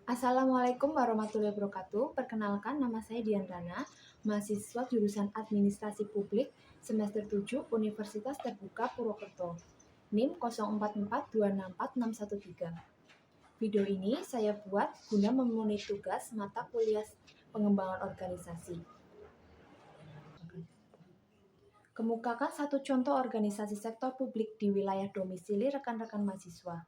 Assalamualaikum warahmatullahi wabarakatuh. Perkenalkan, nama saya Dianrana, mahasiswa jurusan Administrasi Publik semester 7 Universitas Terbuka Purwokerto. NIM 0442646113. Video ini saya buat guna memenuhi tugas mata kuliah pengembangan organisasi. Kemukakan satu contoh organisasi sektor publik di wilayah domisili rekan-rekan mahasiswa.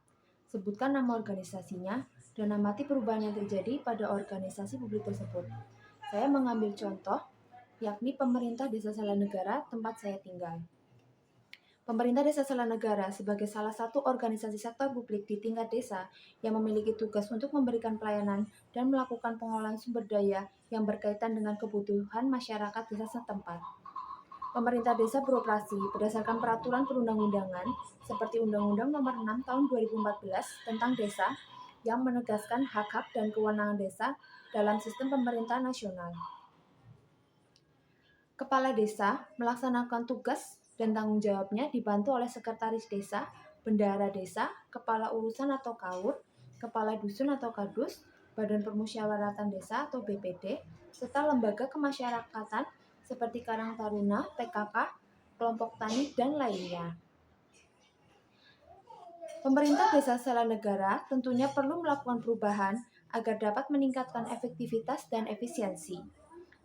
Sebutkan nama organisasinya dan amati perubahan yang terjadi pada organisasi publik tersebut. Saya mengambil contoh, yakni Pemerintah Desa Salanegara, tempat saya tinggal. Pemerintah Desa Salanegara sebagai salah satu organisasi sektor publik di tingkat desa yang memiliki tugas untuk memberikan pelayanan dan melakukan pengolahan sumber daya yang berkaitan dengan kebutuhan masyarakat desa setempat. Pemerintah desa beroperasi berdasarkan peraturan perundang-undangan seperti Undang-Undang Nomor 6 Tahun 2014 tentang Desa yang menegaskan hak-hak dan kewenangan desa dalam sistem pemerintahan nasional. Kepala desa melaksanakan tugas dan tanggung jawabnya dibantu oleh sekretaris desa, bendahara desa, kepala urusan atau KAUR, kepala dusun atau kadus, badan permusyawaratan desa atau BPD, serta lembaga kemasyarakatan seperti Karang Taruna, PKK, kelompok tani, dan lainnya. Pemerintah Desa Salanegara tentunya perlu melakukan perubahan agar dapat meningkatkan efektivitas dan efisiensi.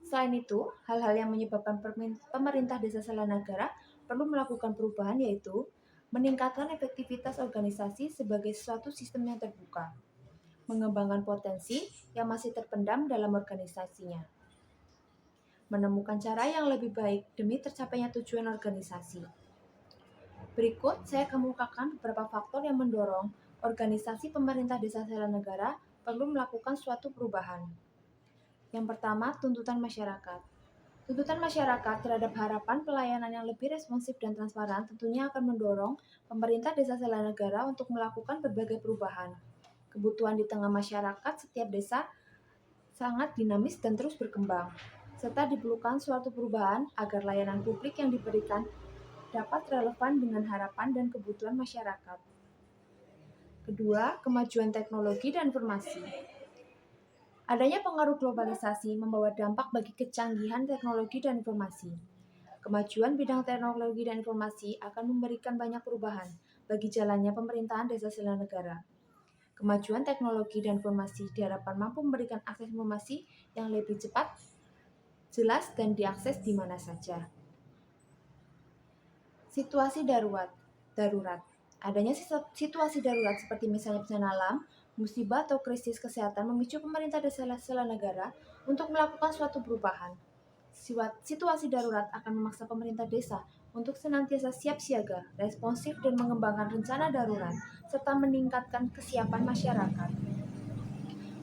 Selain itu, hal-hal yang menyebabkan pemerintah Desa Salanegara perlu melakukan perubahan yaitu meningkatkan efektivitas organisasi sebagai suatu sistem yang terbuka, mengembangkan potensi yang masih terpendam dalam organisasinya, menemukan cara yang lebih baik demi tercapainya tujuan organisasi. Berikut saya kemukakan beberapa faktor yang mendorong organisasi pemerintah Desa Salanegara perlu melakukan suatu perubahan. Yang pertama, tuntutan masyarakat. Tuntutan masyarakat terhadap harapan pelayanan yang lebih responsif dan transparan tentunya akan mendorong pemerintah Desa Salanegara untuk melakukan berbagai perubahan. Kebutuhan di tengah masyarakat setiap desa sangat dinamis dan terus berkembang, serta diperlukan suatu perubahan agar layanan publik yang diberikan dapat relevan dengan harapan dan kebutuhan masyarakat. Kedua, kemajuan teknologi dan informasi. Adanya pengaruh globalisasi membawa dampak bagi kecanggihan teknologi dan informasi. Kemajuan bidang teknologi dan informasi akan memberikan banyak perubahan bagi jalannya pemerintahan Desa Salanegara. Kemajuan teknologi dan informasi diharapkan mampu memberikan akses informasi yang lebih cepat, jelas, dan diakses di mana saja. Situasi darurat. Adanya situasi darurat seperti misalnya bencana alam, musibah atau krisis kesehatan memicu pemerintah Desa Salanegara untuk melakukan suatu perubahan. Situasi darurat akan memaksa pemerintah desa untuk senantiasa siap siaga, responsif, dan mengembangkan rencana darurat, serta meningkatkan kesiapan masyarakat.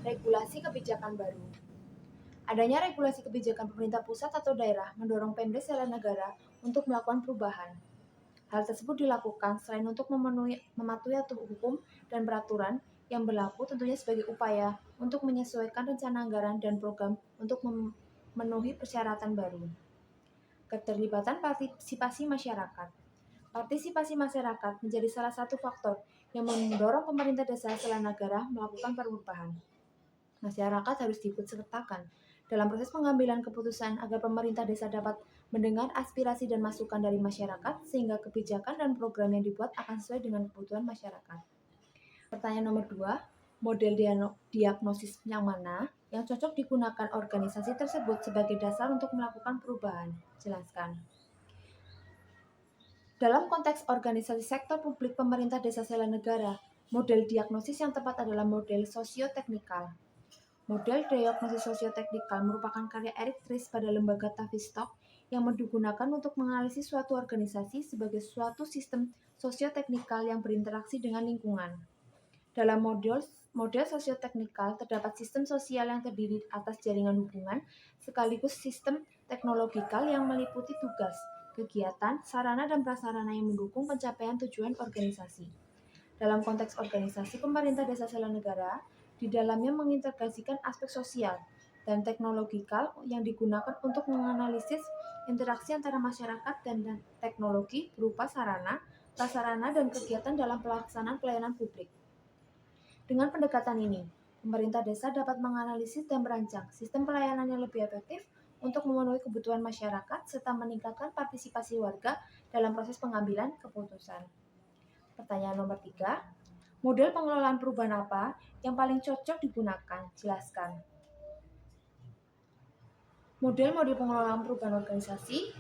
Regulasi kebijakan baru. Adanya regulasi kebijakan pemerintah pusat atau daerah mendorong Pemda Salanegara untuk melakukan perubahan. Hal tersebut dilakukan selain untuk mematuhi hukum dan peraturan yang berlaku tentunya sebagai upaya untuk menyesuaikan rencana anggaran dan program untuk memenuhi persyaratan baru. Keterlibatan partisipasi masyarakat. Partisipasi masyarakat menjadi salah satu faktor yang mendorong pemerintah Desa Salanegara melakukan perubahan. Masyarakat harus diikut sertakan dalam proses pengambilan keputusan agar pemerintah desa dapat mendengar aspirasi dan masukan dari masyarakat sehingga kebijakan dan program yang dibuat akan sesuai dengan kebutuhan masyarakat. Pertanyaan nomor 2, model diagnosis yang mana yang cocok digunakan organisasi tersebut sebagai dasar untuk melakukan perubahan? Jelaskan. Dalam konteks organisasi sektor publik pemerintah Desa Salanegara, model diagnosis yang tepat adalah model sosioteknikal. Model diagnosis sosioteknikal merupakan karya Eric Ries pada lembaga Tavistock yang digunakan untuk menganalisis suatu organisasi sebagai suatu sistem sosioteknikal yang berinteraksi dengan lingkungan. Dalam model sosioteknikal terdapat sistem sosial yang terdiri atas jaringan hubungan sekaligus sistem teknologikal yang meliputi tugas, kegiatan, sarana dan prasarana yang mendukung pencapaian tujuan organisasi. Dalam konteks organisasi pemerintah Desa Salanegara, di dalamnya mengintegrasikan aspek sosial dan teknologikal yang digunakan untuk menganalisis interaksi antara masyarakat dan teknologi berupa sarana, prasarana, dan kegiatan dalam pelaksanaan pelayanan publik. Dengan pendekatan ini, Pemerintah desa dapat menganalisis dan merancang sistem pelayanan yang lebih efektif untuk memenuhi kebutuhan masyarakat serta meningkatkan partisipasi warga dalam proses pengambilan keputusan. Pertanyaan nomor 3, model pengelolaan perubahan apa yang paling cocok digunakan? Jelaskan. Model-model pengelolaan perubahan organisasi.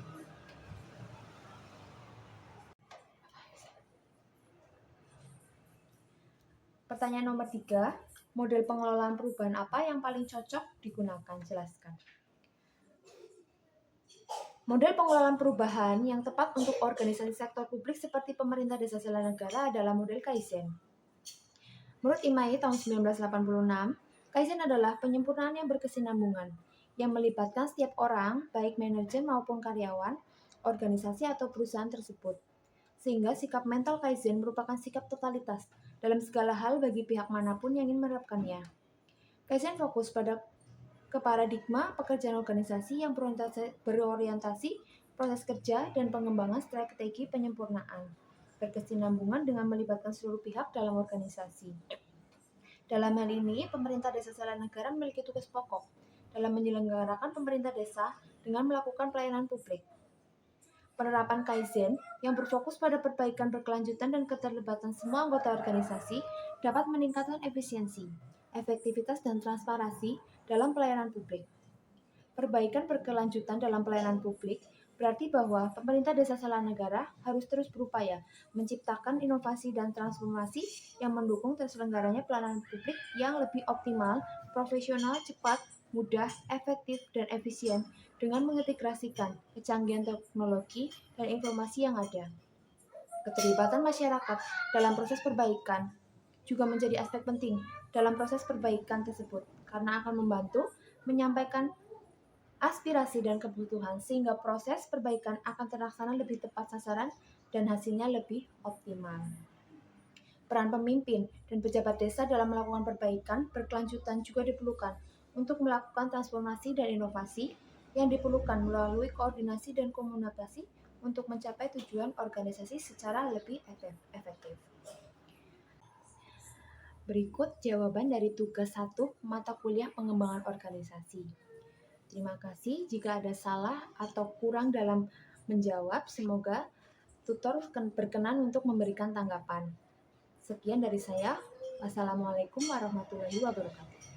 Pertanyaan nomor 3, model pengelolaan perubahan apa yang paling cocok digunakan? Jelaskan. Model pengelolaan perubahan yang tepat untuk organisasi sektor publik seperti pemerintah desa sela negara adalah model Kaizen. Menurut IMAI tahun 1986, Kaizen adalah penyempurnaan yang berkesinambungan, yang melibatkan setiap orang, baik manajer maupun karyawan, organisasi atau perusahaan tersebut. Sehingga sikap mental Kaizen merupakan sikap totalitas dalam segala hal bagi pihak manapun yang ingin menerapkannya. Kaizen fokus ke paradigma pekerjaan organisasi yang berorientasi proses kerja dan pengembangan strategi penyempurnaan, berkesinambungan dengan melibatkan seluruh pihak dalam organisasi. Dalam hal ini, pemerintah desa sela negara memiliki tugas pokok dalam menyelenggarakan pemerintah desa dengan melakukan pelayanan publik. Penerapan Kaizen yang berfokus pada perbaikan berkelanjutan dan keterlibatan semua anggota organisasi dapat meningkatkan efisiensi, efektivitas, dan transparansi dalam pelayanan publik. Perbaikan berkelanjutan dalam pelayanan publik berarti bahwa pemerintah desa sela negara harus terus berupaya menciptakan inovasi dan transformasi yang mendukung terselenggaranya pelayanan publik yang lebih optimal, profesional, cepat, mudah, efektif, dan efisien dengan mengintegrasikan kecanggihan teknologi dan informasi yang ada. Keterlibatan masyarakat dalam proses perbaikan juga menjadi aspek penting dalam proses perbaikan tersebut karena akan membantu menyampaikan aspirasi dan kebutuhan sehingga proses perbaikan akan terlaksana lebih tepat sasaran dan hasilnya lebih optimal. Peran pemimpin dan pejabat desa dalam melakukan perbaikan berkelanjutan juga diperlukan untuk melakukan transformasi dan inovasi yang diperlukan melalui koordinasi dan komunikasi untuk mencapai tujuan organisasi secara lebih efektif. Berikut jawaban dari tugas 1 mata kuliah pengembangan organisasi. Terima kasih jika ada salah atau kurang dalam menjawab. Semoga tutor berkenan untuk memberikan tanggapan. Sekian dari saya. Wassalamualaikum warahmatullahi wabarakatuh.